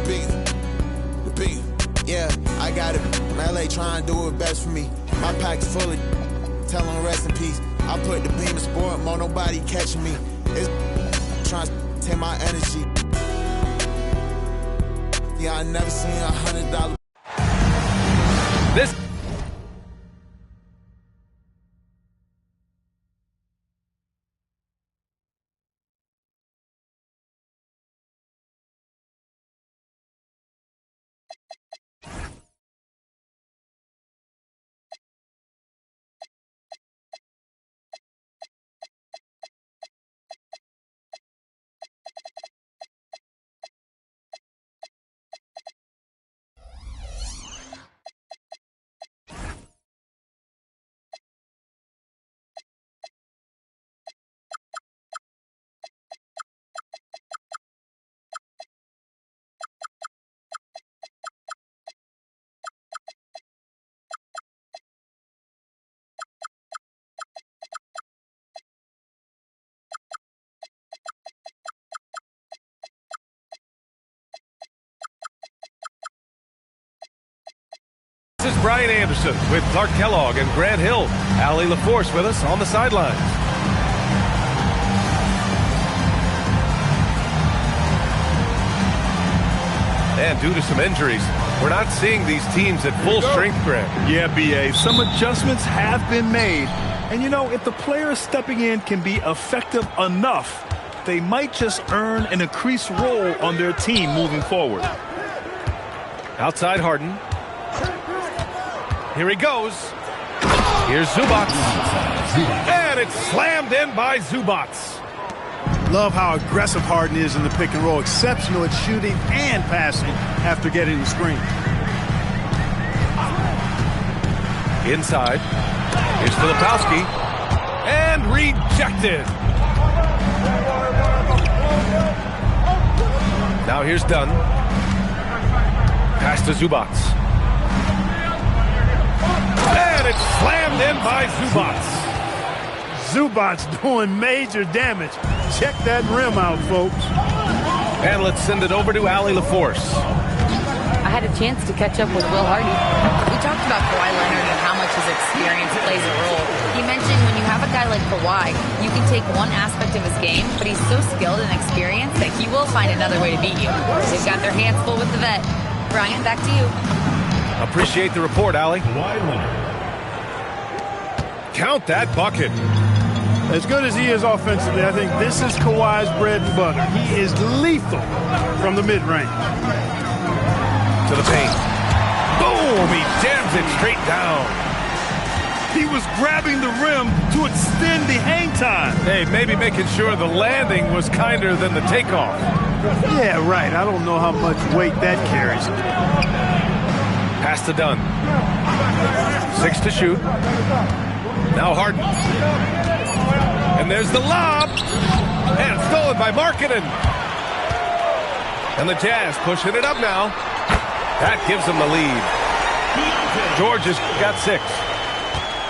The big, yeah, I got it. I'm LA trying to do it best for me. My pack's fully, tell them rest in peace. I put the beam of sport, more nobody catching me. It's trying to take my energy. Yeah, I never seen $100. This is Brian Anderson with Clark Kellogg and Grant Hill. Allie LaForce with us on the sidelines. And due to some injuries, we're not seeing these teams at full strength, Grant. Yeah, B.A. Some adjustments have been made. And, you know, if the players stepping in can be effective enough, they might just earn an increased role on their team moving forward. Outside Harden. Here he goes. Here's Zubac. And it's slammed in by Zubac. Love how aggressive Harden is in the pick and roll. Exceptional at shooting and passing after getting the screen. Inside. Here's Filipowski. And rejected. Now here's Dunn. Pass to Zubac. And it's slammed in by Zubac. Zubac's doing major damage. Check that rim out, folks. And let's send it over to Allie LaForce. I had a chance to catch up with Will Hardy. We talked about Kawhi Leonard and how much his experience plays a role. He mentioned when you have a guy like Kawhi, you can take one aspect of his game, but he's so skilled and experienced that he will find another way to beat you. They've got their hands full with the vet. Brian, back to you. Appreciate the report, Allie. Count that bucket. As good as he is offensively, I think this is Kawhi's bread and butter. He is lethal from the mid-range. To the paint. Boom! He jams it straight down. He was grabbing the rim to extend the hang time. Hey, maybe making sure the landing was kinder than the takeoff. Yeah, right. I don't know how much weight that carries. Pass to Dunn. 6 to shoot. Now Harden. And there's the lob. And stolen by Markkanen. And the Jazz pushing it up now. That gives them the lead. George has got 6.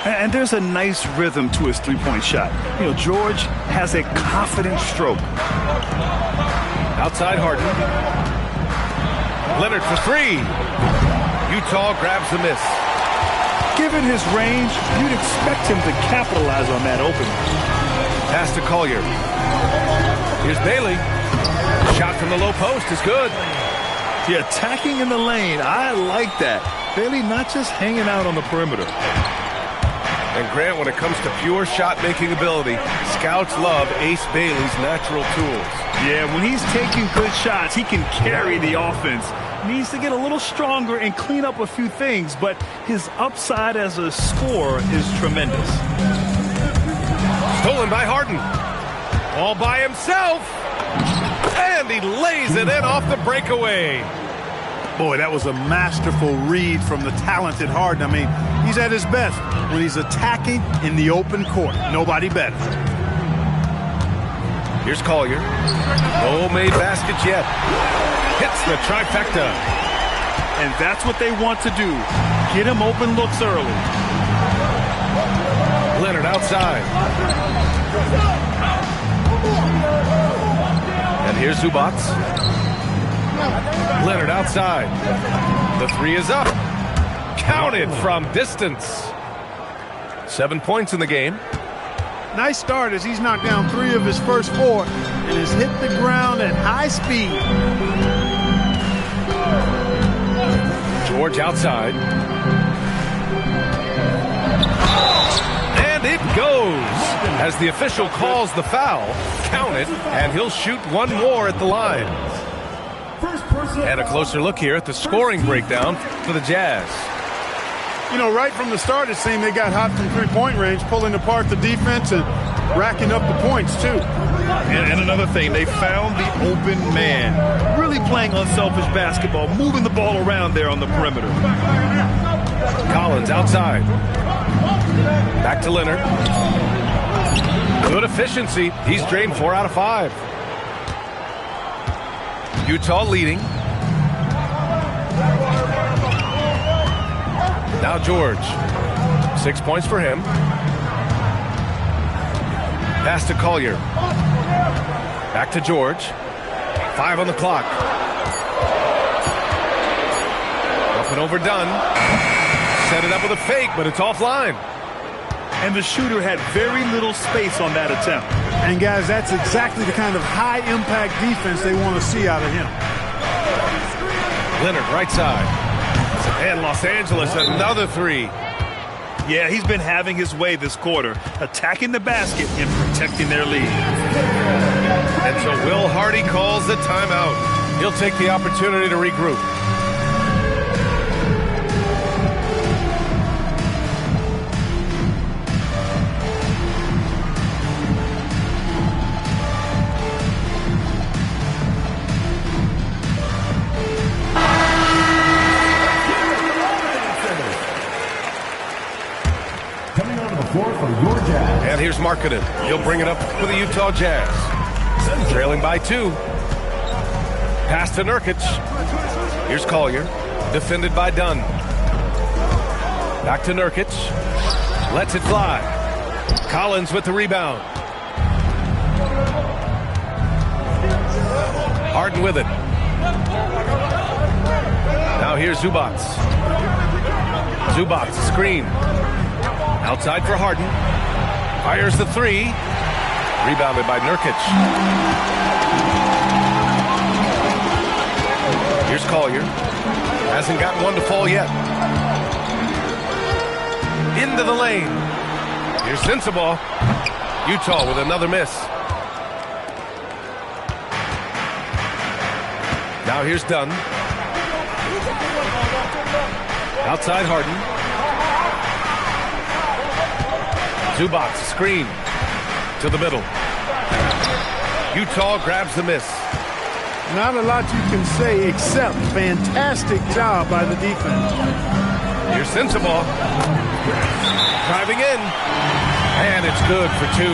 And there's a nice rhythm to his three-point shot. You know, George has a confident stroke. Outside Harden. Leonard for 3. Utah grabs the miss. Given his range, you'd expect him to capitalize on that opening. Pass to Collier. Here's Bailey. Shot from the low post is good. Yeah, attacking in the lane. I like that. Bailey not just hanging out on the perimeter. And Grant, when it comes to pure shot-making ability, scouts love Ace Bailey's natural tools. Yeah, when he's taking good shots, he can carry the offense. Needs to get a little stronger and clean up a few things, but his upside as a scorer is tremendous. Stolen by Harden. All by himself. And he lays it in off the breakaway. Boy, that was a masterful read from the talented Harden. I mean, he's at his best when he's attacking in the open court. Nobody better. Here's Collier. No made baskets yet. Hits the trifecta. And that's what they want to do. Get him open looks early. Leonard outside. And here's Zubac. Leonard outside. The three is up. Counted from distance. 7 points in the game. Nice start as he's knocked down 3 of his first 4 and has hit the ground at high speed. George outside. And it goes as the official calls the foul. Count it, and he'll shoot one more at the line. And a closer look here at the scoring breakdown for the Jazz. You know, right from the start, it seemed they got hot from three-point range, pulling apart the defense and racking up the points, too. And another thing, they found the open man. Really playing unselfish basketball, moving the ball around there on the perimeter. Collins outside. Back to Leonard. Good efficiency. He's drained 4 out of 5. Utah leading. Now George. 6 points for him. Pass to Collier. Back to George. 5 on the clock. Up and over Dunn. Set it up with a fake, but it's offline. And the shooter had very little space on that attempt. And, guys, that's exactly the kind of high-impact defense they want to see out of him. Leonard, right side. And Los Angeles, another 3. Yeah, he's been having his way this quarter, attacking the basket and protecting their lead. And so Will Hardy calls the timeout. He'll take the opportunity to regroup. And here's Markkanen. He'll bring it up for the Utah Jazz. Trailing by 2. Pass to Nurkic. Here's Collier. Defended by Dunn. Back to Nurkic. Lets it fly. Collins with the rebound. Harden with it. Now here's Zubac. Zubac, screen. Outside for Harden. Fires the 3. Rebounded by Nurkic. Here's Collier. Hasn't gotten one to fall yet. Into the lane. Here's Sensabaugh. Utah with another miss. Now here's Dunn. Outside Harden. Zubac, screen to the middle. Utah grabs the miss. Not a lot you can say except fantastic job by the defense. Here's Sensabaugh. Driving in. And it's good for 2.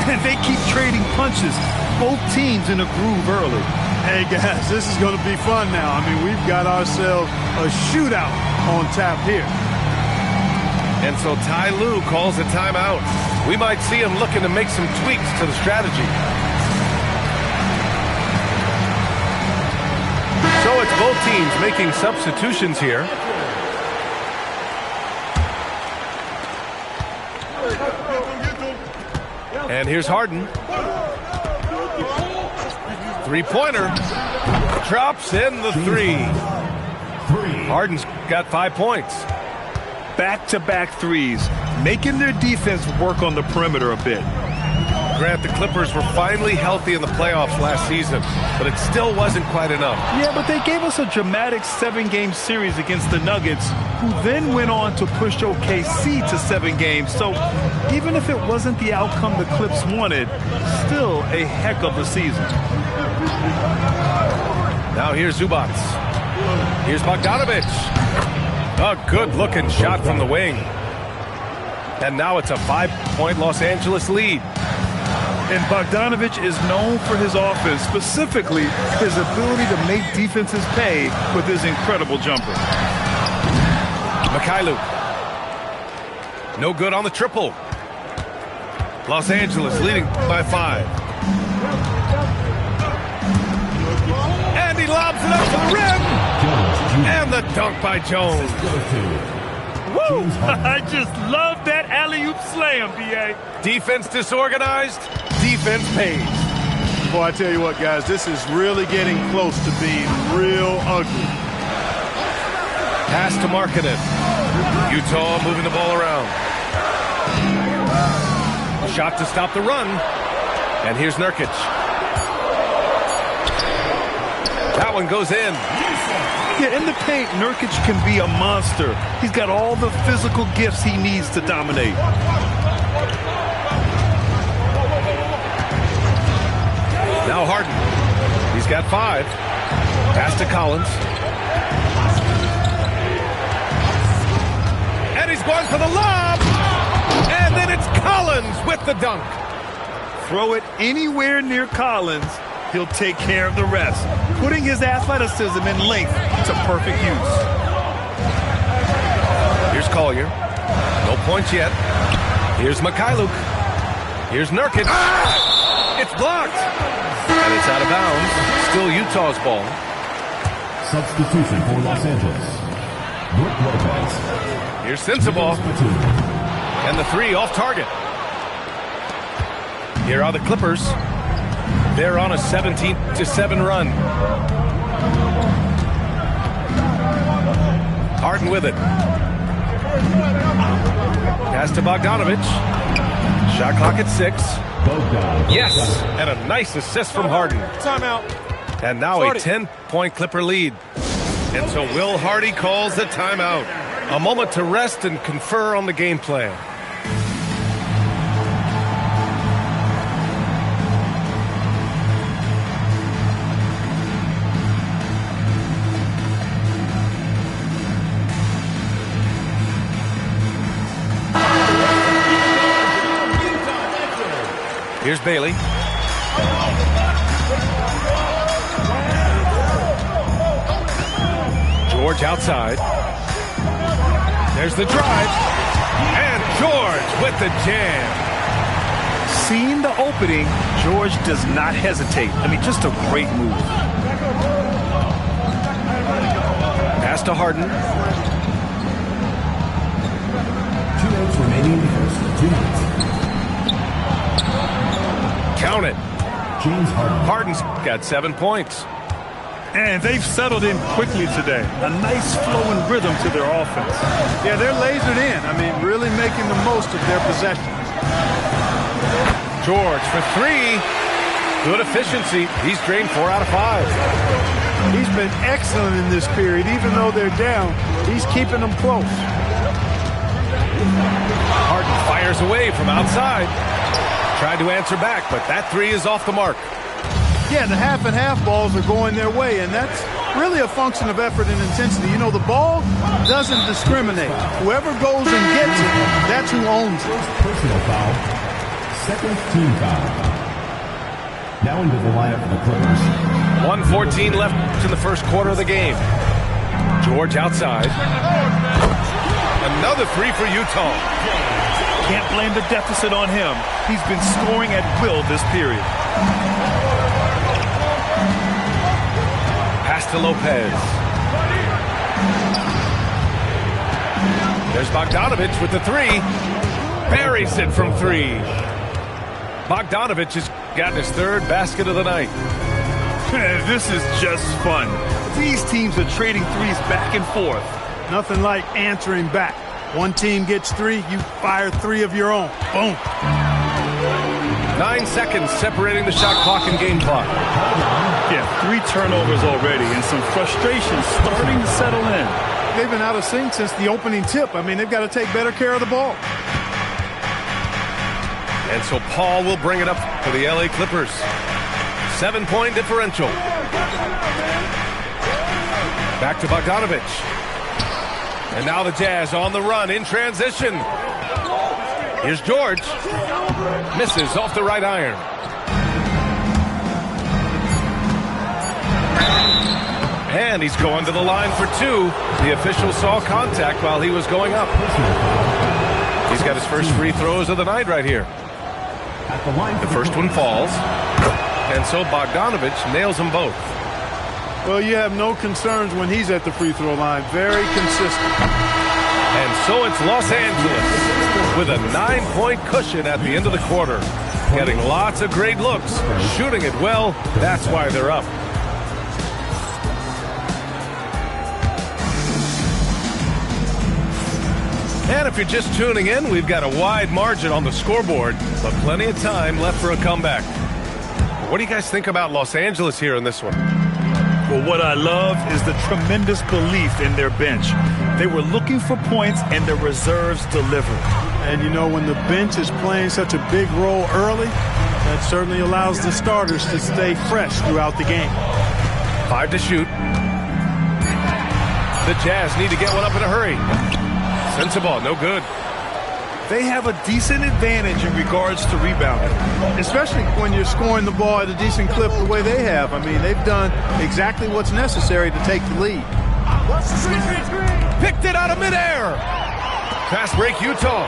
And they keep trading punches. Both teams in a groove early. Hey, guys, this is going to be fun now. I mean, we've got ourselves a shootout on tap here. And so Ty Lue calls a timeout. We might see him looking to make some tweaks to the strategy. So it's both teams making substitutions here. And here's Harden. 3-pointer. Drops in the 3. Harden's got 5 points. Back-to-back threes, making their defense work on the perimeter a bit. Grant, the Clippers were finally healthy in the playoffs last season, but it still wasn't quite enough. Yeah, but they gave us a dramatic 7-game series against the Nuggets, who then went on to push OKC to 7 games. So even if it wasn't the outcome the Clips wanted, still a heck of a season. Now here's Zubac. Here's Bogdanović. A good-looking shot from the wing. And now it's a 5-point Los Angeles lead. And Bogdanović is known for his offense, specifically his ability to make defenses pay with his incredible jumper. Mykhailiuk. No good on the triple. Los Angeles leading by 5. And he the dunk by Jones. Woo! I just love that alley-oop slam, B.A. Defense disorganized, defense pays. Boy, I tell you what, guys, this is really getting close to being real ugly. Pass to Markkanen. Utah moving the ball around. Shot to stop the run. And here's Nurkic. That one goes in. Yeah, in the paint, Nurkic can be a monster. He's got all the physical gifts he needs to dominate. Now Harden. He's got 5. Pass to Collins. And he's going for the lob. And then it's Collins with the dunk. Throw it anywhere near Collins, he'll take care of the rest, putting his athleticism and length to perfect use. Here's Collier. No points yet. Here's Mikhailuk. Here's Nurkic. It's blocked. And it's out of bounds. Still Utah's ball. Substitution for Los Angeles. Brook Lopez. Here's Sensabaugh. And the 3 off target. Here are the Clippers. They're on a 17-7 run. Harden with it. Pass to Bogdanovic. Shot clock at 6. Yes, and a nice assist from Harden. Timeout. And now a 10-point Clipper lead. And so Will Hardy calls the timeout. A moment to rest and confer on the game plan. Here's Bailey. George outside. There's the drive. And George with the jam. Seeing the opening, George does not hesitate. I mean, just a great move. Pass to Harden. 2 minutes remaining in the first. 2 minutes. Count it. James Harden. Harden's got 7 points. And they've settled in quickly today. A nice flow and rhythm to their offense. Yeah, they're lasered in. I mean, really making the most of their possessions. George for 3. Good efficiency. He's drained 4 out of 5. He's been excellent in this period. Even though they're down, he's keeping them close. Harden fires away from outside. Tried to answer back, but that 3 is off the mark. Yeah, the half and half balls are going their way, and that's really a function of effort and intensity. You know, the ball doesn't discriminate. Whoever goes and gets it, that's who owns it. Personal foul. Second team foul. Now into the lineup for the Clippers. 1:14 left in the first quarter of the game. George outside. Another 3 for Utah. Can't blame the deficit on him. He's been scoring at will this period. Pass to Lopez. There's Bogdanovic with the 3. Buries it from 3. Bogdanovic has gotten his 3rd basket of the night. This is just fun. These teams are trading threes back and forth. Nothing like answering back. One team gets 3, you fire 3 of your own. Boom. 9 seconds separating the shot clock and game clock. Yeah, 3 turnovers already and some frustration starting to settle in. They've been out of sync since the opening tip. I mean, they've got to take better care of the ball. And so Paul will bring it up for the LA Clippers. 7-point differential. Back to Bogdanovic. And now the Jazz on the run in transition. Here's George. Misses off the right iron. And he's going to the line for 2. The official saw contact while he was going up. He's got his first free throws of the night right here. At the line, the first one falls. And so Bogdanovic nails them both. Well, you have no concerns when he's at the free throw line. Very consistent. And so it's Los Angeles with a 9-point cushion at the end of the quarter. Getting lots of great looks, shooting it well. That's why they're up. And if you're just tuning in, we've got a wide margin on the scoreboard, but plenty of time left for a comeback. What do you guys think about Los Angeles here in this one? Well, what I love is the tremendous belief in their bench. They were looking for points, and their reserves delivered. And, you know, when the bench is playing such a big role early, that certainly allows the starters to stay fresh throughout the game. 5 to shoot. The Jazz need to get one up in a hurry. Sends the ball, no good. They have a decent advantage in regards to rebounding. Especially when you're scoring the ball at a decent clip the way they have. I mean, they've done exactly what's necessary to take the lead. Picked it out of midair. Fast break, Utah.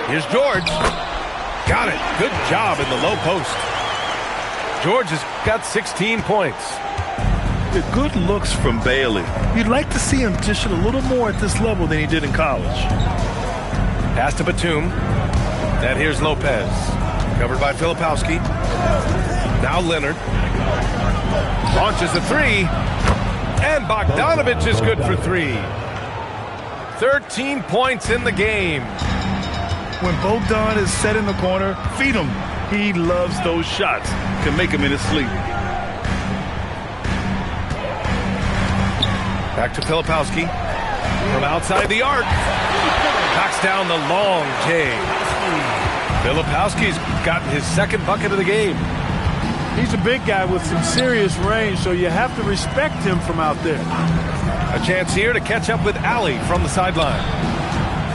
Here's George. Got it. Good job in the low post. George has got 16 points. The good looks from Bailey. You'd like to see him dish it a little more at this level than he did in college. Pass to Batum. And here's Lopez. Covered by Filipowski. Now Leonard. Launches a three. And Bogdanovich is good for 3. 13 points in the game. When Bogdan is set in the corner, feed him. He loves those shots. Can make him in his sleep. Back to Filipowski. From outside the arc. Knocks down the long J. Filipowski's gotten his second bucket of the game. He's a big guy with some serious range, so you have to respect him from out there. A chance here to catch up with Allie from the sideline.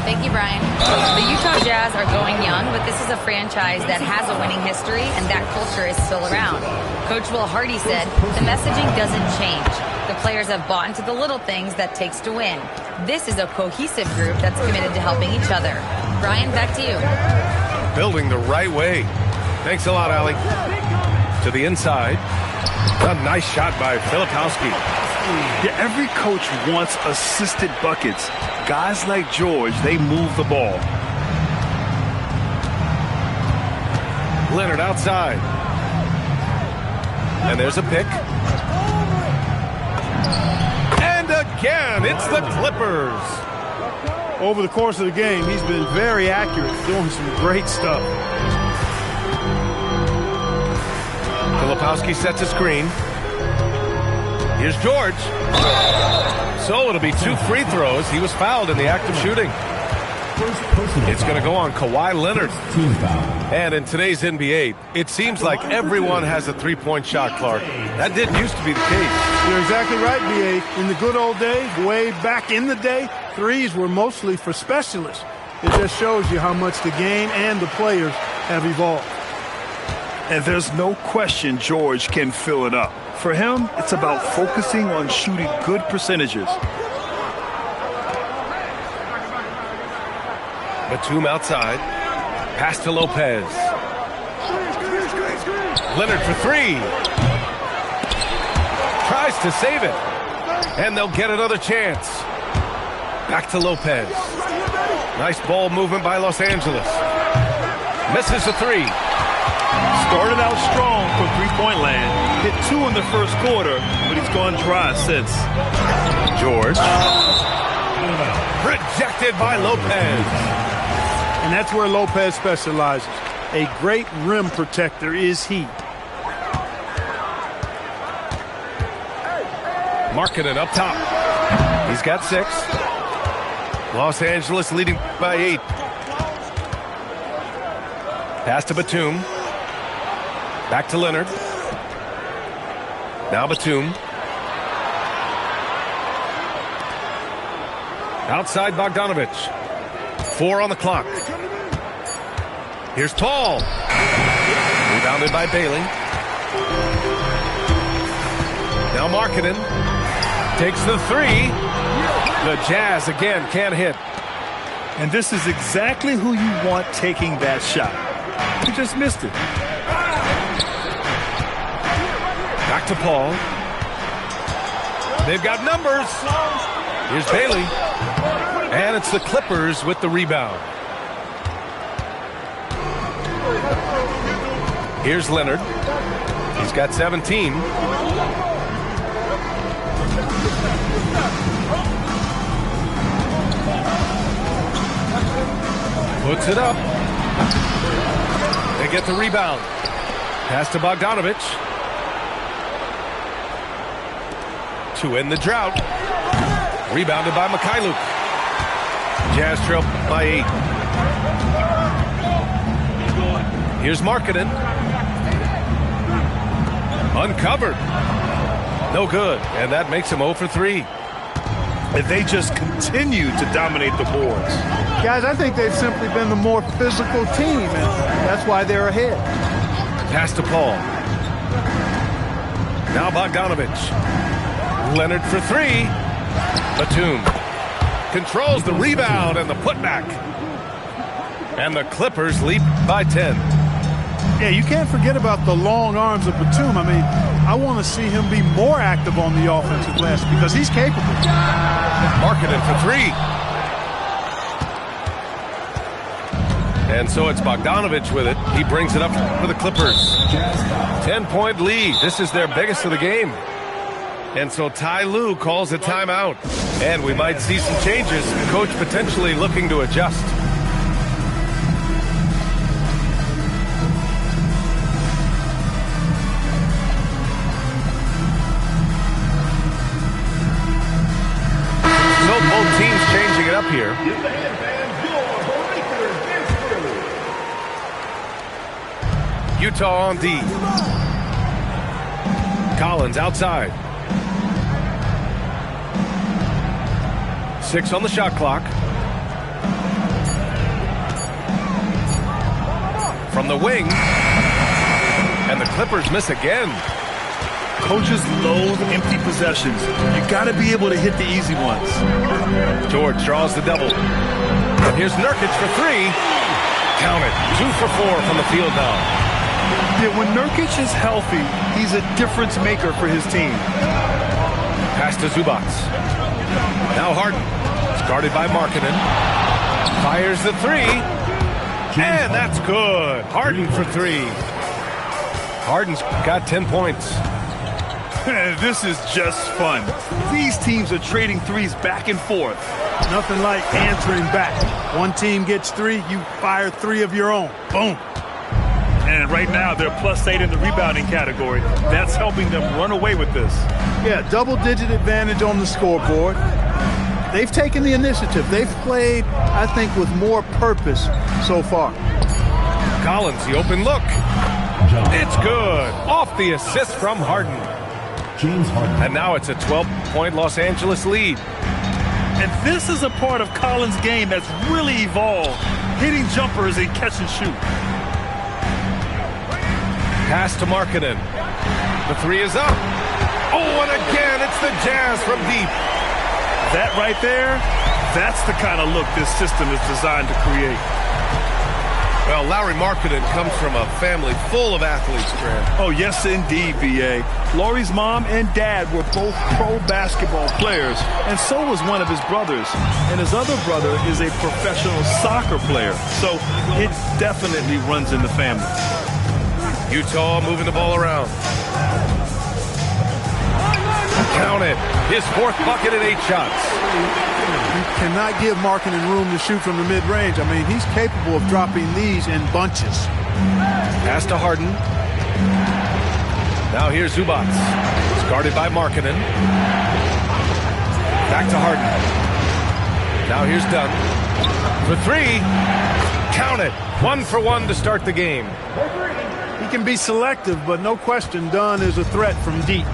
Thank you, Brian. The Utah Jazz are going young, but this is a franchise that has a winning history, and that culture is still around. Coach Will Hardy said, the messaging doesn't change. The players have bought into the little things that takes to win. This is a cohesive group that's committed to helping each other. Brian, back to you. Building the right way. Thanks a lot, Allie. To the inside. A nice shot by Filipowski. Yeah, every coach wants assisted buckets. Guys like George, they move the ball. Leonard outside. And there's a pick. And again, it's the Clippers. Over the course of the game, he's been very accurate, doing some great stuff. Filipowski sets a screen. Here's George. So it'll be 2 free throws. He was fouled in the act of shooting. It's going to go on Kawhi Leonard. And in today's NBA, it seems like everyone has a three-point shot, Clark. That didn't used to be the case. You're exactly right, B.A. In the good old days, way back in the day, threes were mostly for specialists. It just shows you how much the game and the players have evolved. And there's no question George can fill it up. For him, it's about focusing on shooting good percentages. Batum outside. Pass to Lopez. Leonard for 3. Tries to save it. And they'll get another chance. Back to Lopez. Nice ball movement by Los Angeles. Misses the 3. Started out strong from three-point land. Hit 2 in the first quarter, but he's gone dry since. George. Rejected by Lopez. And that's where Lopez specializes. A great rim protector is he. Markkanen up top. He's got 6. Los Angeles leading by 8. Pass to Batum. Back to Leonard. Now Batum. Outside Bogdanovich. 4 on the clock. Here's Paul. Rebounded by Bailey. Now Markkanen takes the 3. The Jazz again can't hit. And this is exactly who you want taking that shot. He just missed it. Back to Paul. They've got numbers. Here's Bailey. And it's the Clippers with the rebound. Here's Leonard. He's got 17. Puts it up. They get the rebound. Pass to Bogdanovic. To end the drought. Rebounded by Mikhailuk. Jazz trail by 8. Here's Markkanen. Uncovered. No good. And that makes him 0 for 3. And they just continue to dominate the boards. Guys, I think they've simply been the more physical team, and that's why they're ahead. Pass to Paul. Now Bogdanovic. Leonard for 3. Batum controls the rebound and the putback. And the Clippers lead by 10. Yeah, you can't forget about the long arms of Batum. I mean, I want to see him be more active on the offensive glass because he's capable. Markkanen for 3. And so it's Bogdanovic with it. He brings it up for the Clippers. 10-point lead. This is their biggest of the game. And so Ty Lue calls a timeout. And we might see some changes. Coach potentially looking to adjust. So both teams changing it up here. Utah on D. Collins outside. 6 on the shot clock. From the wing. And the Clippers miss again. Coaches loathe empty possessions. You got to be able to hit the easy ones. George draws the double. And here's Nurkic for 3. Count it. 2 for 4 from the field now. Yeah, when Nurkic is healthy, he's a difference maker for his team. Pass to Zubac. Now Harden. It's guarded by Markkanen. Fires the 3. And that's good. Harden for 3. Harden's got 10 points. This is just fun. These teams are trading threes back and forth. Nothing like answering back. One team gets 3, you fire 3 of your own. Boom. And right now, they're +8 in the rebounding category. That's helping them run away with this. Yeah, double-digit advantage on the scoreboard. They've taken the initiative. They've played, I think, with more purpose so far. Collins, the open look. It's good. Off the assist from Harden. James Harden. And now it's a 12-point Los Angeles lead. And this is a part of Collins' game that's really evolved, hitting jumpers and catch and shoot. Pass to Markkanen. The 3 is up. Oh, and again, it's the Jazz from deep. That right there, that's the kind of look this system is designed to create. Well, Lauri Markkanen comes from a family full of athletes, Grant. Oh, yes, indeed, B.A. Lauri's mom and dad were both pro basketball players, and so was one of his brothers. And his other brother is a professional soccer player, so it definitely runs in the family. Utah moving the ball around. Count it. His 4th bucket and 8 shots. You cannot give Markkanen room to shoot from the mid-range. I mean, he's capable of dropping these in bunches. Pass to Harden. Now here's Zubac. It's guarded by Markkanen. Back to Harden. Now here's Dunn. For 3. Count it. 1 for 1 to start the game. He can be selective, but no question Dunn is a threat from deep.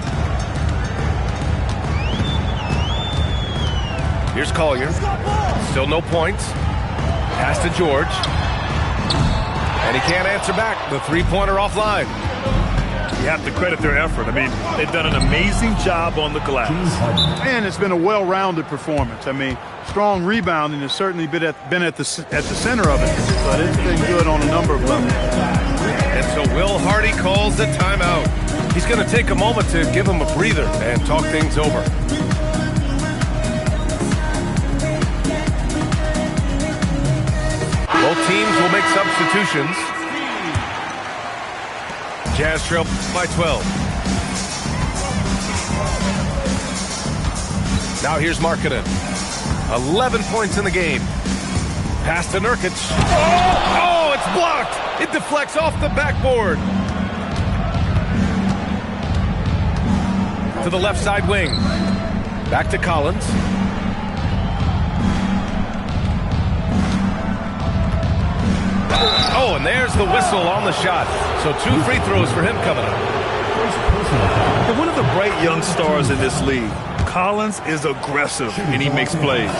Here's Collier. Still no points. Pass to George. And he can't answer back. The 3-pointer offline. You have to credit their effort. I mean, they've done an amazing job on the glass. And it's been a well-rounded performance. I mean, strong rebounding has certainly been at the center of it, but it's been good on a number of levels. And so Will Hardy calls the timeout. He's going to take a moment to give him a breather and talk things over. Both teams will make substitutions. Jazz trail by 12. Now here's Markkanen. 11 points in the game. Pass to Nurkic. Oh, it's blocked. It deflects off the backboard. To the left side wing. Back to Collins. Oh, and there's the whistle on the shot. So 2 free throws for him coming up. And one of the bright young stars in this league. Collins is aggressive, and he makes plays.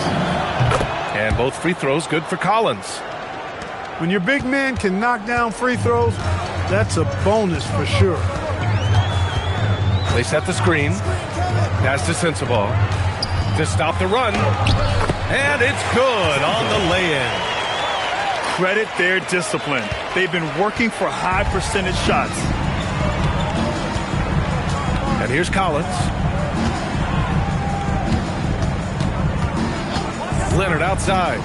And both free throws good for Collins. When your big man can knock down free throws, that's a bonus for sure. They set the screen. Pass to Sensabaugh to stop the run. And it's good on the lay-in. Credit their discipline. They've been working for high percentage shots. And here's Collins. Leonard outside.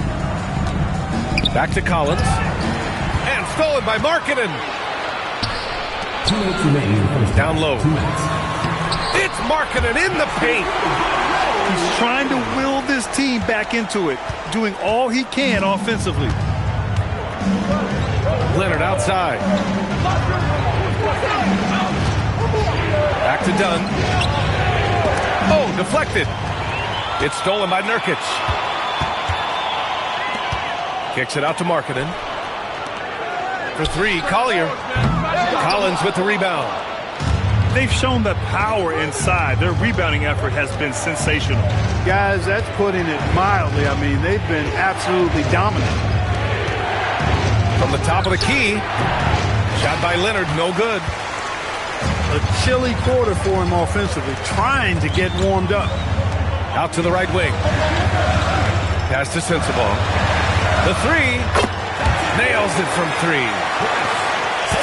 Back to Collins. And stolen by Markkanen. 2 minutes remaining in the first Down half. low. 2 minutes. It's Markkanen in the paint. He's trying to will this team back into it, doing all he can offensively. Leonard outside. Back to Dunn. Oh, deflected. It's stolen by Nurkic. Kicks it out to Markkanen. For 3, Collier. Collins with the rebound. They've shown the power inside. Their rebounding effort has been sensational. Guys, that's putting it mildly. I mean, they've been absolutely dominant. From the top of the key. Shot by Leonard, no good. A chilly quarter for him offensively, trying to get warmed up. Out to the right wing. Pass to Sensabaugh. The 3. Nails it from 3.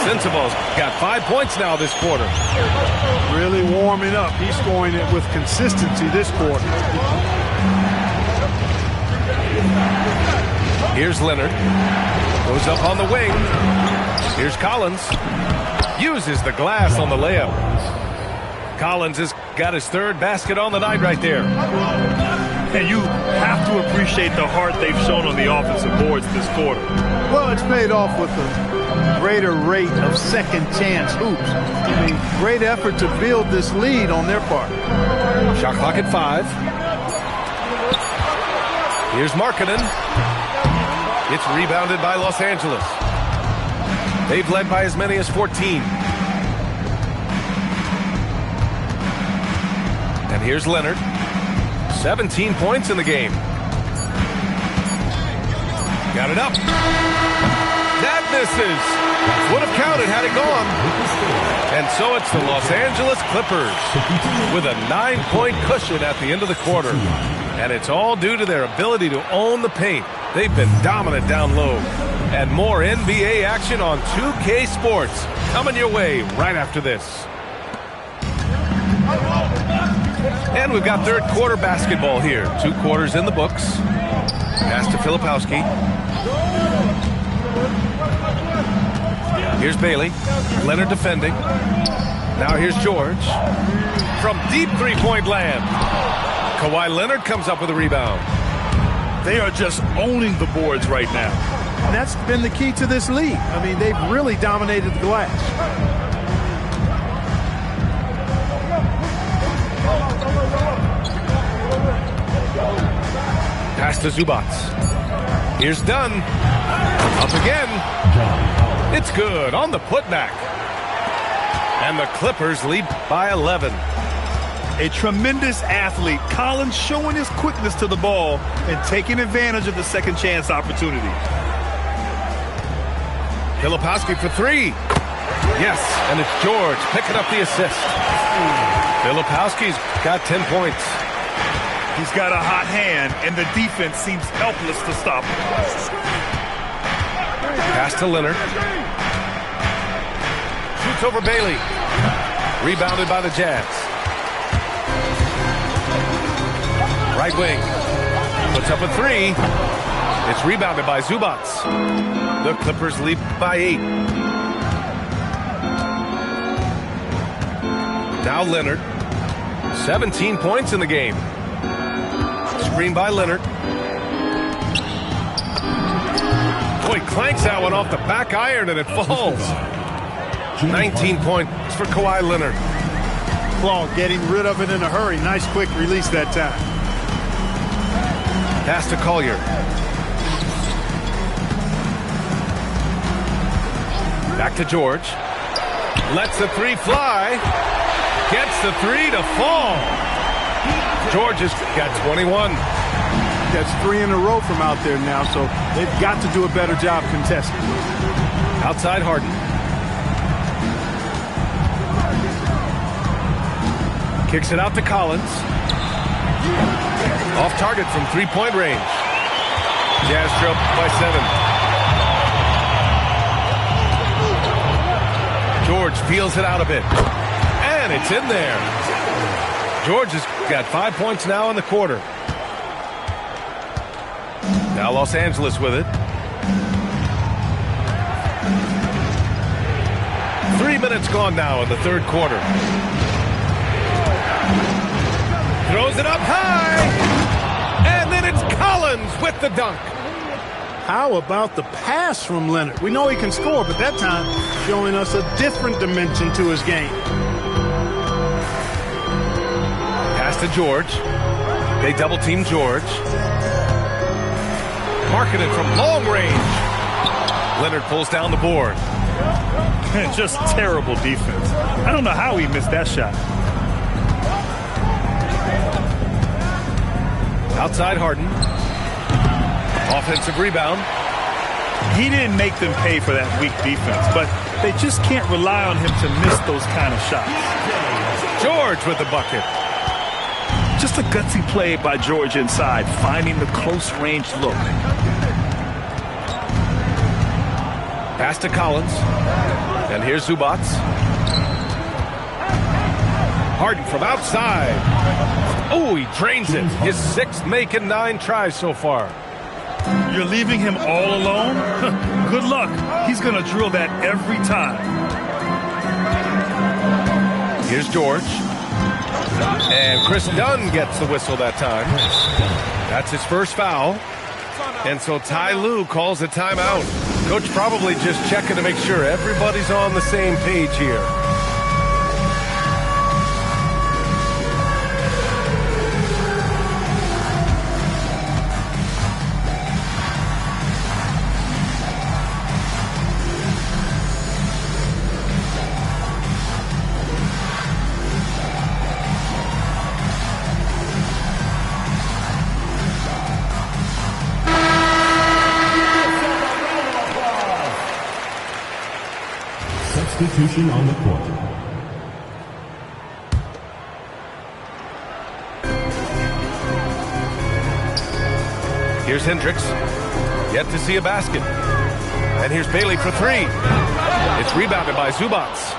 Sensabaugh's got 5 points now this quarter. Really warming up. He's scoring it with consistency this quarter. Here's Leonard. Goes up on the wing. Here's Collins. Uses the glass on the layup. Collins has got his 3rd basket on the night right there. And you have to appreciate the heart they've shown on the offensive boards this quarter. Well, it's paid off with a greater rate of second chance hoops. I mean, great effort to build this lead on their part. Shot clock at 5. Here's Markkanen. It's rebounded by Los Angeles. They've led by as many as 14. And here's Leonard. 17 points in the game. Got it up. That misses. Would have counted had it gone. And so it's the Los Angeles Clippers with a 9-point cushion at the end of the quarter. And it's all due to their ability to own the paint. They've been dominant down low. And more NBA action on 2K Sports coming your way right after this. And we've got third quarter basketball here. 2 quarters in the books. Pass to Filipowski. Here's Bailey. Leonard defending. Now here's George. From deep 3-point land. Kawhi Leonard comes up with a rebound. They are just owning the boards right now. And that's been the key to this league. I mean, they've really dominated the glass. Pass to Zubac. Here's Dunn. Up again. It's good on the putback. And the Clippers lead by 11. A tremendous athlete. Collins showing his quickness to the ball and taking advantage of the second chance opportunity. Filipowski for 3. Yes, and it's George picking up the assist. Filipowski's got 10 points. He's got a hot hand, and the defense seems helpless to stop him. Pass to Leonard. Shoots over Bailey. Rebounded by the Jazz. Right wing. Puts up a 3. It's rebounded by Zubats. The Clippers lead by 8. Now Leonard. 17 points in the game. Screen by Leonard. Boy, clanks that one off the back iron and it falls. 19 points for Kawhi Leonard. Claw getting rid of it in a hurry. Nice quick release that time. Pass to Collier. Back to George. Lets the 3 fly. Gets the 3 to fall. George has got 21. That's 3 in a row from out there now, so they've got to do a better job contesting. Outside Harden. Kicks it out to Collins. Off target from 3-point range. Jazz trail by 7. George feels it out a bit. And it's in there. George has got 5 points now in the quarter. Now Los Angeles with it. 3 minutes gone now in the third quarter. Throws it up high. And then it's Collins with the dunk. How about the pass from Leonard? We know he can score, but that time showing us a different dimension to his game. Pass to George. They double team George. Marketed from long range. Leonard pulls down the board. Just terrible defense. I don't know how he missed that shot. Outside Harden. Offensive rebound. He didn't make them pay for that weak defense, but they just can't rely on him to miss those kind of shots. George with the bucket. Just a gutsy play by George inside, finding the close range look. Pass to Collins. And here's Zubats. Harden from outside. Oh, he drains it. His 6th make and 9 tries so far. You're leaving him all alone? Good luck. He's going to drill that every time. Here's George. And Chris Dunn gets the whistle that time. That's his first foul. And so Ty Lue calls a timeout. Coach probably just checking to make sure everybody's on the same page here. Substitution on the court. Here's Hendricks. Yet to see a basket. And here's Bailey for 3. It's rebounded by Zubats.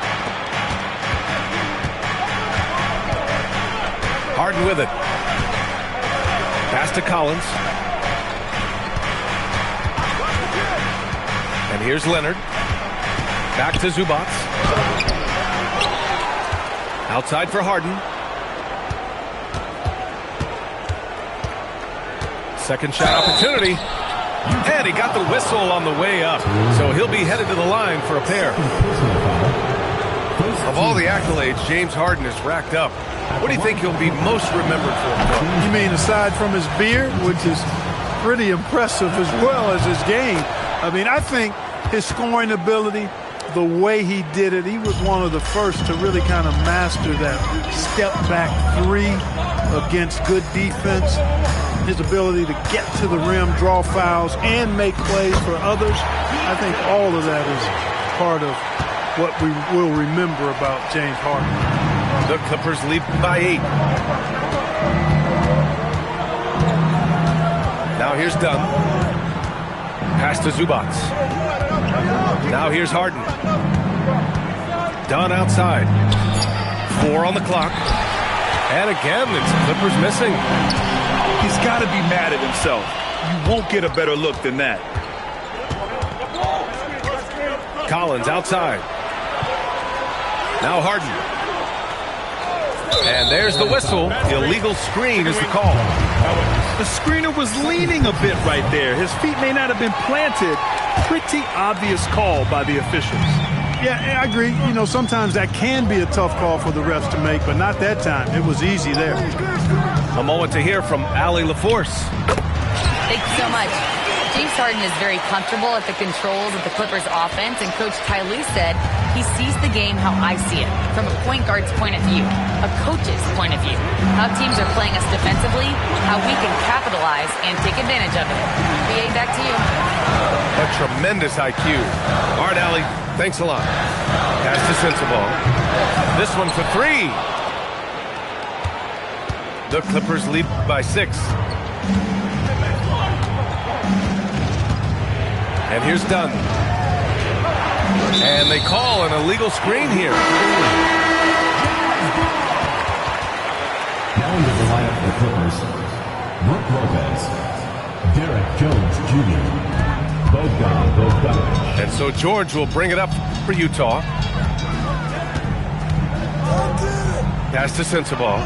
Harden with it. Pass to Collins. And here's Leonard. Back to Zubats. Outside for Harden. Second shot opportunity. And he got the whistle on the way up. So he'll be headed to the line for a pair. Of all the accolades James Harden has racked up, what do you think he'll be most remembered for? You mean aside from his beard, which is pretty impressive, as well as his game? I mean, I think his scoring ability, the way he did it, he was one of the first to really kind of master that step-back 3 against good defense. His ability to get to the rim, draw fouls, and make plays for others. I think all of that is part of what we will remember about James Harden. The Clippers lead by 8. Now here's Dunn. Pass to Zubats. Now here's Harden. Dunn outside. 4 on the clock. And again, it's Clippers missing. He's got to be mad at himself. You won't get a better look than that. Collins outside. Now Harden. And there's the whistle. Illegal screen is the call. The screener was leaning a bit right there. His feet may not have been planted. Pretty obvious call by the officials. Yeah, I agree. You know, sometimes that can be a tough call for the refs to make, but not that time. It was easy there. A moment to hear from Allie LaForce. Thank you so much. James Harden is very comfortable at the controls of the Clippers offense, and Coach Ty Lue said he sees the game how I see it, from a point guard's point of view, a coach's point of view, how teams are playing us defensively, how we can capitalize and take advantage of it. BA, back to you. A tremendous IQ. All right, Allie, thanks a lot. Pass to Sensabaugh. This one for three. The Clippers lead by 6. And here's Dunn. And they call an illegal screen here. Down to the lineup for the Clippers, Brook Lopez, Derek Jones Jr., Bogdan Bogdanovic. And so George will bring it up for Utah. Pass to Sensabaugh.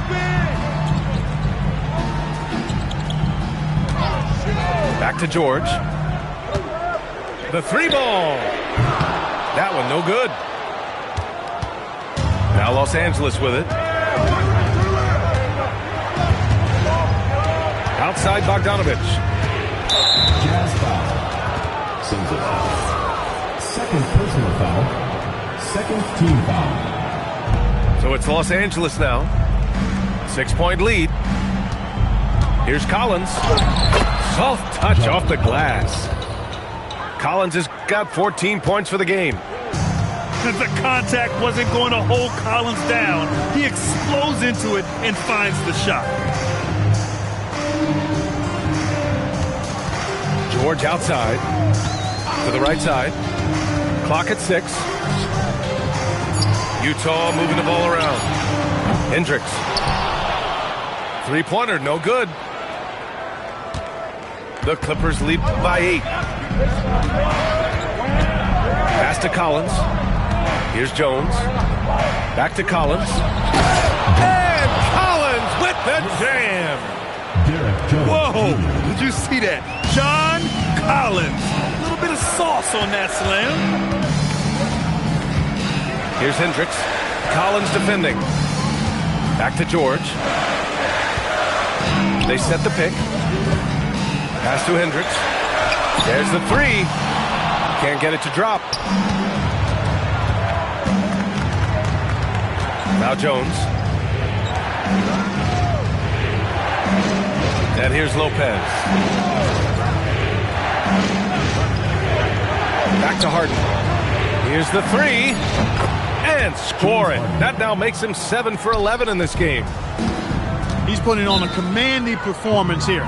Back to George. The 3-ball. That one no good. Now Los Angeles with it. Outside Bogdanovic. Jazz foul. Sensabaugh. Second personal foul. Second team foul. So it's Los Angeles now. 6-point lead. Here's Collins. Soft touch off the glass. Collins has got 14 points for the game. The contact wasn't going to hold Collins down. He explodes into it and finds the shot. George outside to the right side. Clock at 6. Utah moving the ball around. Hendricks. 3-pointer, no good. The Clippers lead by 8. Pass to Collins. Here's Jones. Back to Collins. And Collins with the jam. Derek Jones Whoa, Jr. did you see that? John Collins. A little bit of sauce on that slam. Here's Hendricks. Collins defending. Back to George. They set the pick. Pass to Hendricks. There's the 3. Can't get it to drop. Now Jones. And here's Lopez. Back to Harden. Here's the 3. And score it. That now makes him 7 for 11 in this game. He's putting on a commanding performance here.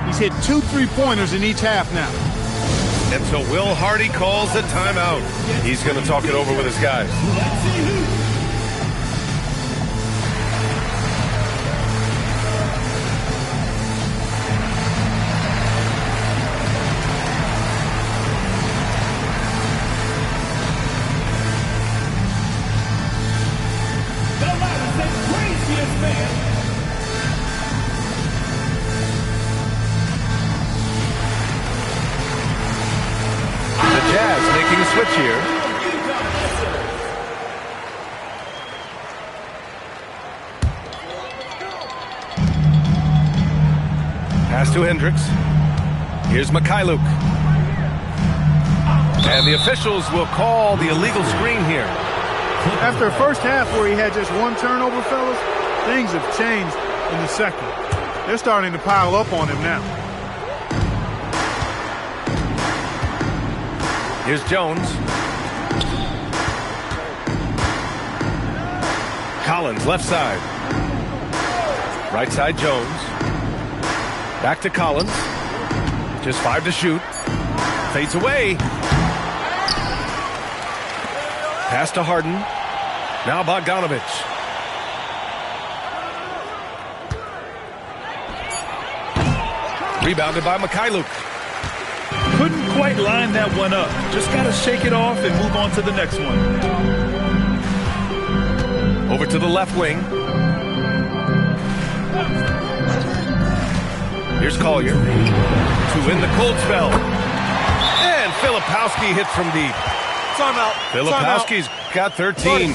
He's hit 2 3-pointers in each half now. And so Will Hardy calls the timeout. He's going to talk it over with his guys. Making a switch here. Pass to Hendricks. Here's Mikhailuk. And the officials will call the illegal screen here. After a first half where he had just 1 turnover, fellas, things have changed in the second. They're starting to pile up on him now. Here's Jones. Collins, left side. Right side, Jones. Back to Collins. Just 5 to shoot. Fades away. Pass to Harden. Now Bogdanovic. Rebounded by Mykhailiuk. Couldn't quite line that one up. Just got to shake it off and move on to the next one. Over to the left wing. Here's Collier to win the cold spell. And Filipowski hits from deep. Timeout. Filipowski's got 13.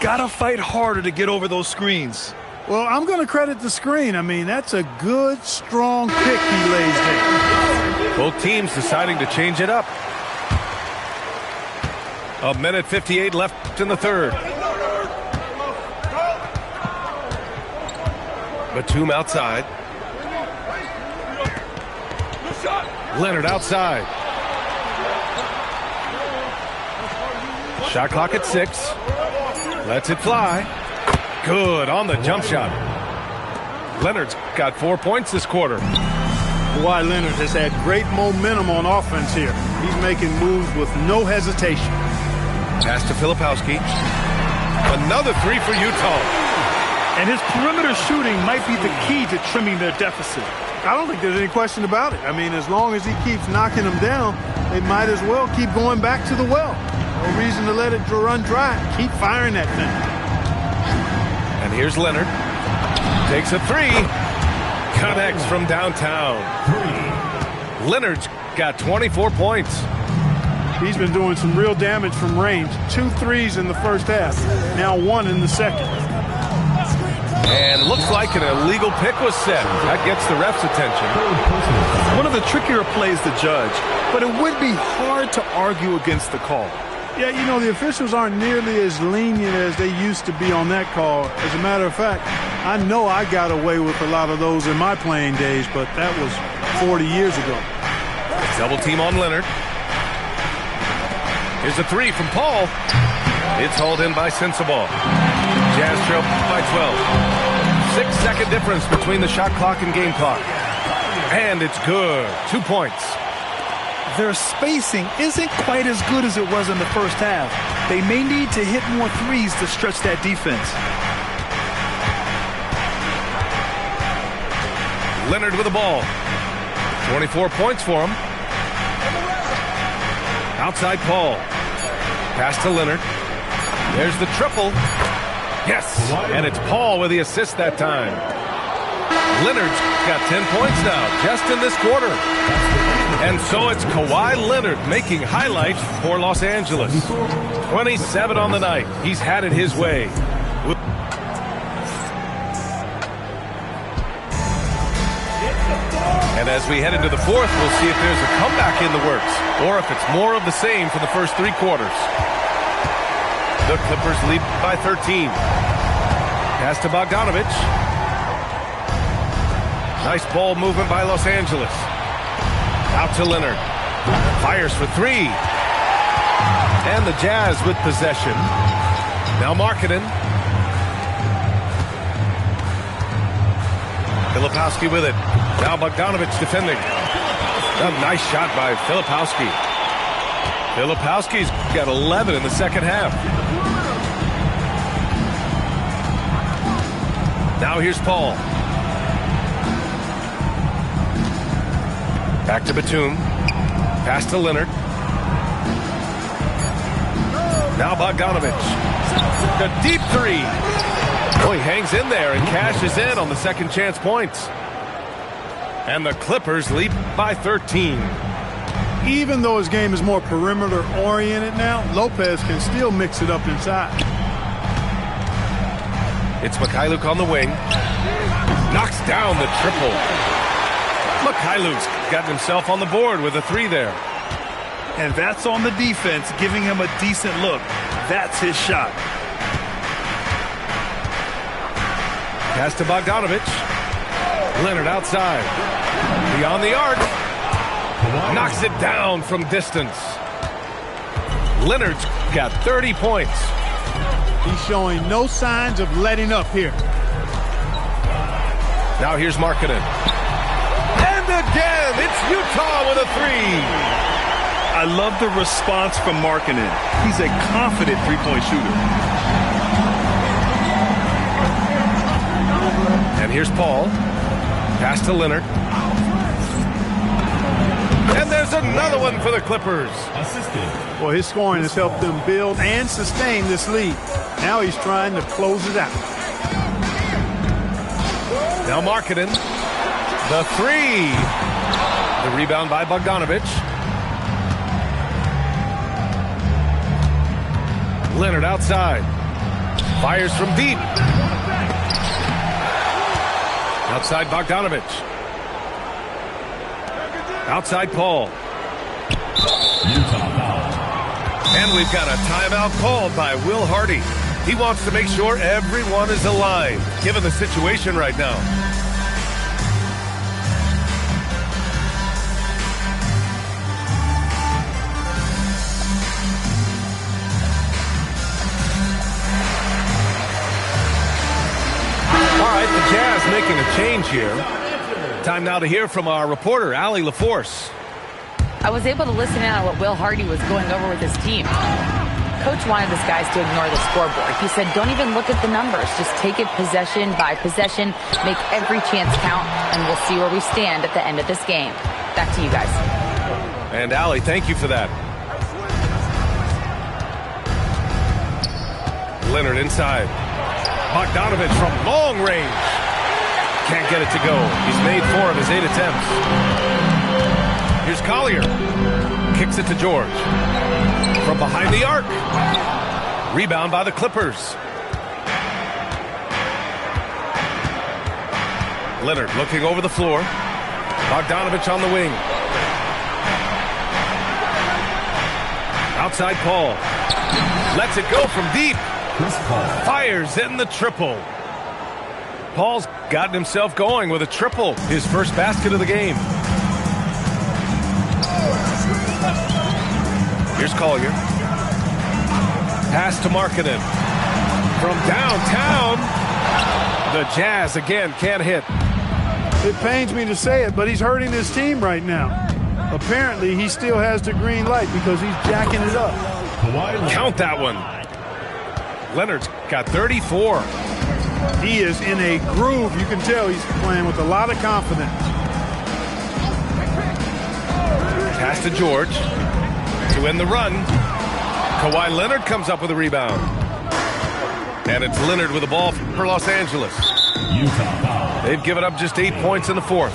Gotta fight harder to get over those screens. Well, I'm going to credit the screen. I mean, that's a good, strong pick he lays there. Both teams deciding to change it up. 1:58 left in the third. Batum outside. Leonard outside. Shot clock at 6. Lets it fly. Good on the jump shot. Leonard's got 4 points this quarter. Kawhi Leonard has had great momentum on offense here. He's making moves with no hesitation. Pass to Filipowski. Another 3 for Utah. And his perimeter shooting might be the key to trimming their deficit. I don't think there's any question about it. I mean, as long as he keeps knocking them down, they might as well keep going back to the well. No reason to let it run dry. Keep firing that thing. And here's Leonard. Takes a 3. Connects from downtown. Leonard's got 24 points. He's been doing some real damage from range. 2 threes in the first half. Now 1 in the second. And looks like an illegal pick was set. That gets the ref's attention. One of the trickier plays to judge, but it would be hard to argue against the call. Yeah, you know, the officials aren't nearly as lenient as they used to be on that call. As a matter of fact, I know I got away with a lot of those in my playing days, but that was 40 years ago. Double team on Leonard. Here's a 3 from Paul. It's hauled in by Sensabaugh. Jazz trail by 12. 6-second difference between the shot clock and game clock. And it's good. 2 points. Their spacing isn't quite as good as it was in the first half. They may need to hit more threes to stretch that defense. Leonard with the ball. 24 points for him. Outside Paul. Pass to Leonard. There's the triple. Yes, and it's Paul with the assist that time. Leonard's got 10 points now, just in this quarter. And so it's Kawhi Leonard making highlights for Los Angeles. 27 on the night. He's had it his way. And as we head into the fourth, we'll see if there's a comeback in the works, or if it's more of the same for the first 3 quarters. The Clippers lead by 13. Pass to Bogdanovich. Nice ball movement by Los Angeles. Out to Leonard. Fires for 3. And the Jazz with possession. Now Markkanen. Filipowski with it. Now Bogdanovich defending. A nice shot by Filipowski. Filipowski's got 11 in the second half. Now here's Paul. Back to Batum. Pass to Leonard. Now Bogdanovich. A deep 3. Oh, he hangs in there and cashes in on the second chance points. And the Clippers lead by 13. Even though his game is more perimeter-oriented now, Lopez can still mix it up inside. It's Mykhailiuk on the wing. Knocks down the triple. Mykhailiuk's got himself on the board with a 3 there. And that's on the defense, giving him a decent look. That's his shot. Pass to Bogdanovich. Leonard outside. Beyond the arc. Knocks it down from distance. Leonard's got 30 points. He's showing no signs of letting up here. Now here's Markkanen. And again, it's Utah with a 3. I love the response from Markkanen. He's a confident three-point shooter. And here's Paul. Pass to Leonard. another one for the Clippers. Assistant. Well, his scoring has helped them build and sustain this lead. Now he's trying to close it out. Now Markkanen. The three. The rebound by Bogdanovic. Leonard outside. Fires from deep. Outside Bogdanovic. Outside Paul. Utah foul. And we've got a timeout called by Will Hardy. He wants to make sure everyone is aligned, given the situation right now. All right, the Jazz making a change here. Time now to hear from our reporter, Allie LaForce. I was able to listen in on what Will Hardy was going over with his team. Coach wanted his guys to ignore the scoreboard. He said, don't even look at the numbers. Just take it possession by possession, make every chance count, and we'll see where we stand at the end of this game. Back to you guys. And Allie, thank you for that. Leonard inside. Bogdanovic from long range. Can't get it to go. He's made 4 of his 8 attempts. Here's Collier. Kicks it to George. From behind the arc. Rebound by the Clippers. Leonard looking over the floor. Bogdanovic on the wing. Outside Paul. Lets it go from deep. Fires in the triple. Paul's gotten himself going with a triple. His first basket of the game. Here's Collier. Pass to Markkanen. From downtown. The Jazz again can't hit. It pains me to say it, but he's hurting his team right now. Apparently, he still has the green light because he's jacking it up. Count that one. Leonard's got 34. He is in a groove. You can tell he's playing with a lot of confidence. Pass to George to end the run. Kawhi Leonard comes up with a rebound. And it's Leonard with the ball for Los Angeles. Utah foul. They've given up just 8 points in the fourth.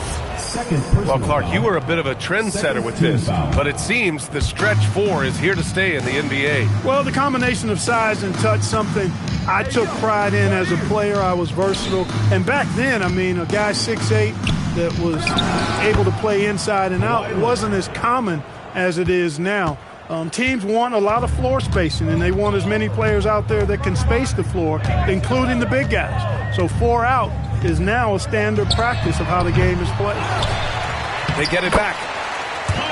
Well, Clark, you were a bit of a trendsetter with this, but it seems the stretch 4 is here to stay in the NBA. Well, the combination of size and touch, something I took pride in as a player. I was versatile. And back then, I mean, a guy 6'8" that was able to play inside and out wasn't as common as it is now. Teams want a lot of floor spacing, and they want as many players out there that can space the floor, including the big guys. So 4 out is now a standard practice of how the game is played. They get it back.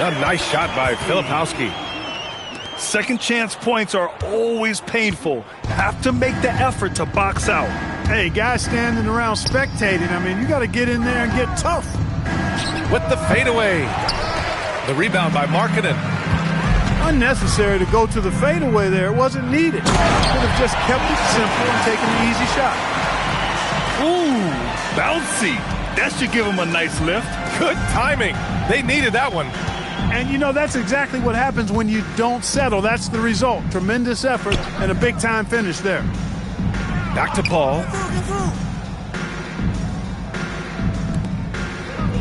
A nice shot by Filipowski. Second chance points are always painful. Have to make the effort to box out. Hey, guys standing around spectating, I mean, you got to get in there and get tough. With the fadeaway. The rebound by Markkanen. Unnecessary to go to the fadeaway there. It wasn't needed. Could have just kept it simple and taken the easy shot. Ooh, bouncy. That should give him a nice lift. Good timing. They needed that one. And, you know, that's exactly what happens when you don't settle. That's the result. Tremendous effort and a big-time finish there. Back to Paul.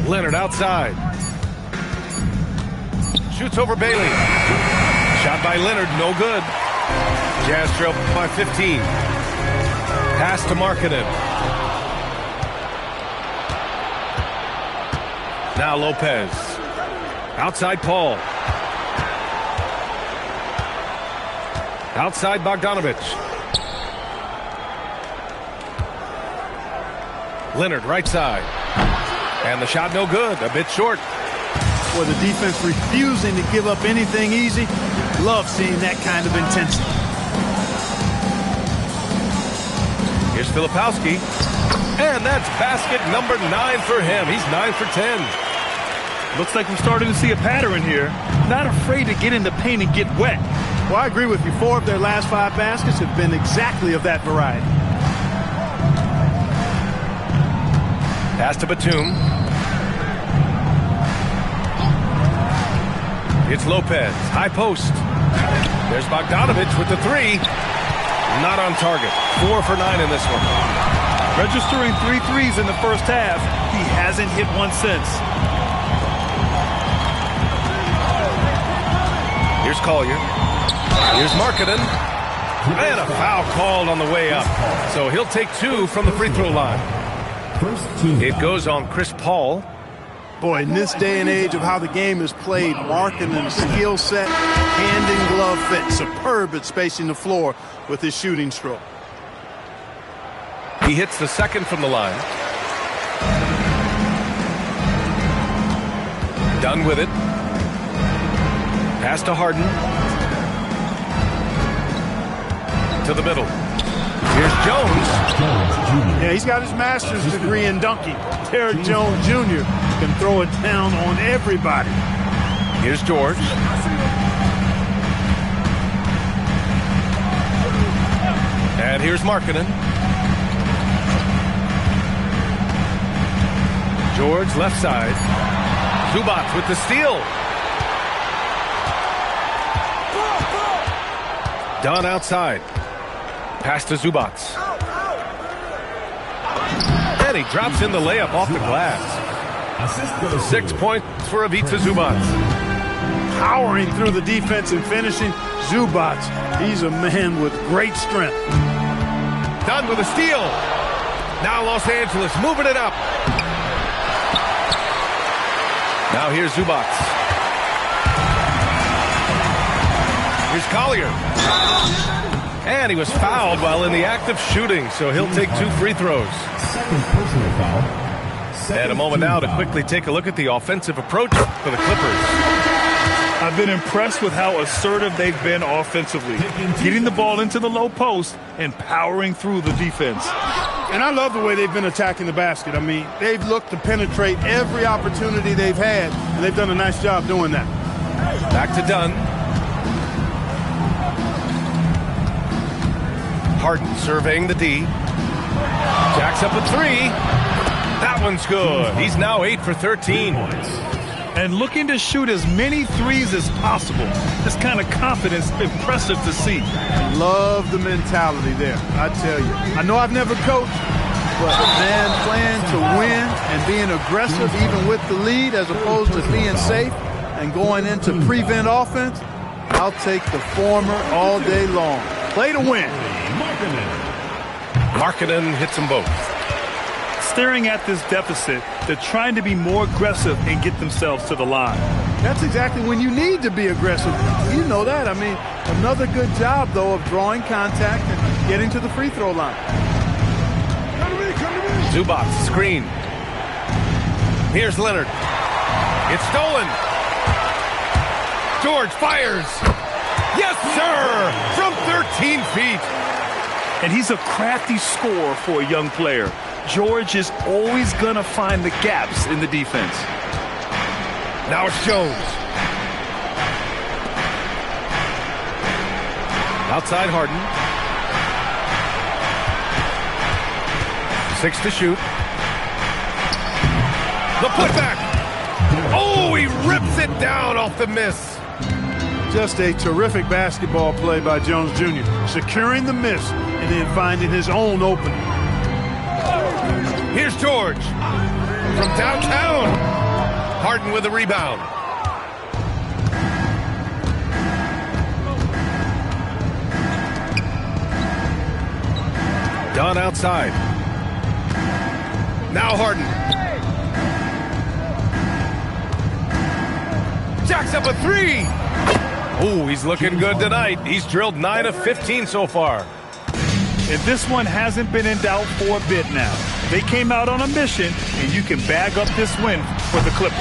Leonard outside. Shoots over Bailey. Shot by Leonard, no good. Jazz trail by 15. Pass to Markkanen. Now Lopez. Outside Paul. Outside Bogdanovic. Leonard right side. And the shot no good, a bit short. Boy, the defense refusing to give up anything easy. Love seeing that kind of intensity. Here's Filipowski. And that's basket number 9 for him. He's 9 for 10. Looks like we're starting to see a pattern here. Not afraid to get in the paint and get wet. Well, I agree with you. 4 of their last 5 baskets have been exactly of that variety. Pass to Batum. It's Lopez, high post. There's Bogdanovich with the three. Not on target. 4 for 9 in this one. Registering 3 threes in the first half. He hasn't hit one since. Here's Collier. Here's Markkanen. And a foul called on the way up. So he'll take 2 from the free throw line. It goes on Chris Paul. Boy, in this day and age of how the game is played, Markkanen's skill set, hand and glove fit, superb at spacing the floor with his shooting stroke. He hits the second from the line. Done with it. Pass to Harden. To the middle. Here's Jones. Yeah, he's got his master's degree in dunking. Derrick Jones Jr. can throw it down on everybody. Here's George. And here's Markkanen. George left side. Zubac with the steal. Dunn outside. Pass to Zubac. And he drops in the layup off the glass. 6 points for Ivica Zubac. Powering through the defense and finishing. Zubac, he's a man with great strength. Dunn with a steal. Now Los Angeles moving it up. Now here's Zubac. Here's Collier. And he was fouled while in the act of shooting, so he'll take 2 free throws. Second personal foul. And a moment now to quickly take a look at the offensive approach for the Clippers. I've been impressed with how assertive they've been offensively, getting the ball into the low post and powering through the defense. And I love the way they've been attacking the basket. I mean, they've looked to penetrate every opportunity they've had, and they've done a nice job doing that. Back to Dunn. Harden surveying the D. Jacks up a 3. That one's good. He's now 8 for 13. And looking to shoot as many threes as possible. This kind of confidence, impressive to see. Love the mentality there, I tell you. I know I've never coached, but man, playing to win and being aggressive even with the lead as opposed to being safe and going into prevent offense, I'll take the former all day long. Play to win. Markkanen hits them both. Staring at this deficit, they're trying to be more aggressive and get themselves to the line. That's exactly when you need to be aggressive. You know that. I mean, another good job, though, of drawing contact and getting to the free throw line. Zubac, screen. Here's Leonard. It's stolen. George fires. Yes, sir! From 13 feet. And he's a crafty scorer for a young player. George is always going to find the gaps in the defense. Now it's Jones. Outside Harden. 6 to shoot. The putback. Oh, he rips it down off the miss. Just a terrific basketball play by Jones Jr. Securing the miss and then finding his own opening. Here's George from downtown. Harden with a rebound. Dunn outside. Now Harden. Jacks up a 3. Oh, he's looking good tonight. He's drilled 9 of 15 so far. And this one hasn't been in doubt for a bit now. They came out on a mission, and you can bag up this win for the Clippers.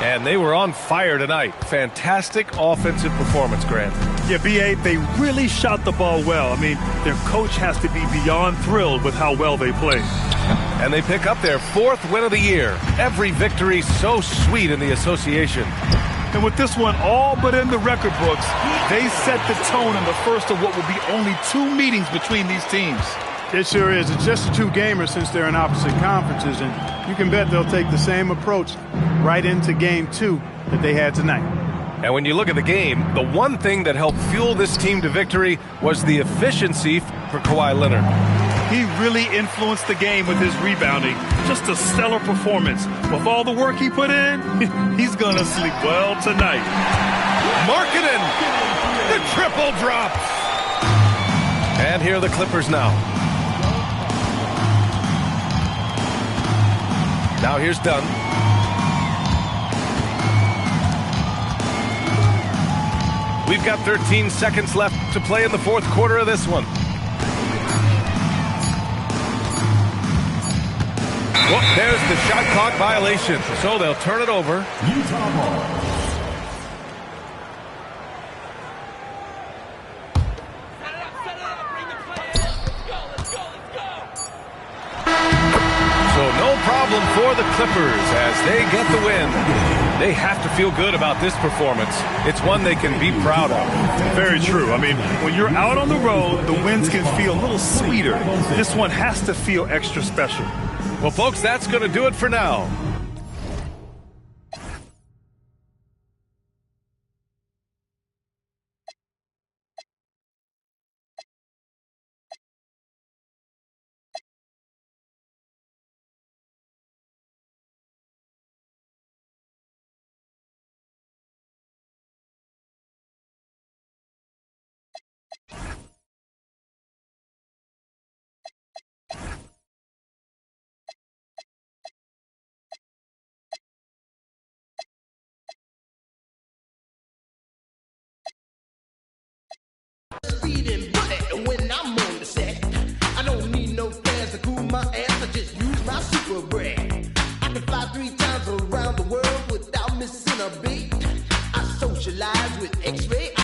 And they were on fire tonight. Fantastic offensive performance, Grant. Yeah, B.A., they really shot the ball well. I mean, their coach has to be beyond thrilled with how well they played. And they pick up their 4th win of the year. Every victory so sweet in the association. And with this one all but in the record books, they set the tone in the first of what will be only 2 meetings between these teams. It sure is. It's just a 2-gamer since they're in opposite conferences, and you can bet they'll take the same approach right into game 2 that they had tonight. And when you look at the game, the one thing that helped fuel this team to victory was the efficiency for Kawhi Leonard. He really influenced the game with his rebounding. Just a stellar performance. With all the work he put in, he's going to sleep well tonight. Markkanen, the triple drop. And here are the Clippers now. Now here's Dunn. We've got 13 seconds left to play in the fourth quarter of this one. Well, there's the shot clock violation, so they'll turn it over. Utah ball. So no problem for the Clippers as they get the win. They have to feel good about this performance. It's one they can be proud of. Very true. I mean, when you're out on the road, the wins can feel a little sweeter. This one has to feel extra special. Well, folks, that's going to do it for now. When I'm on the set, I don't need no fans to cool my ass. I just use my super brand. I can fly 3 times around the world without missing a beat. I socialize with X-Ray.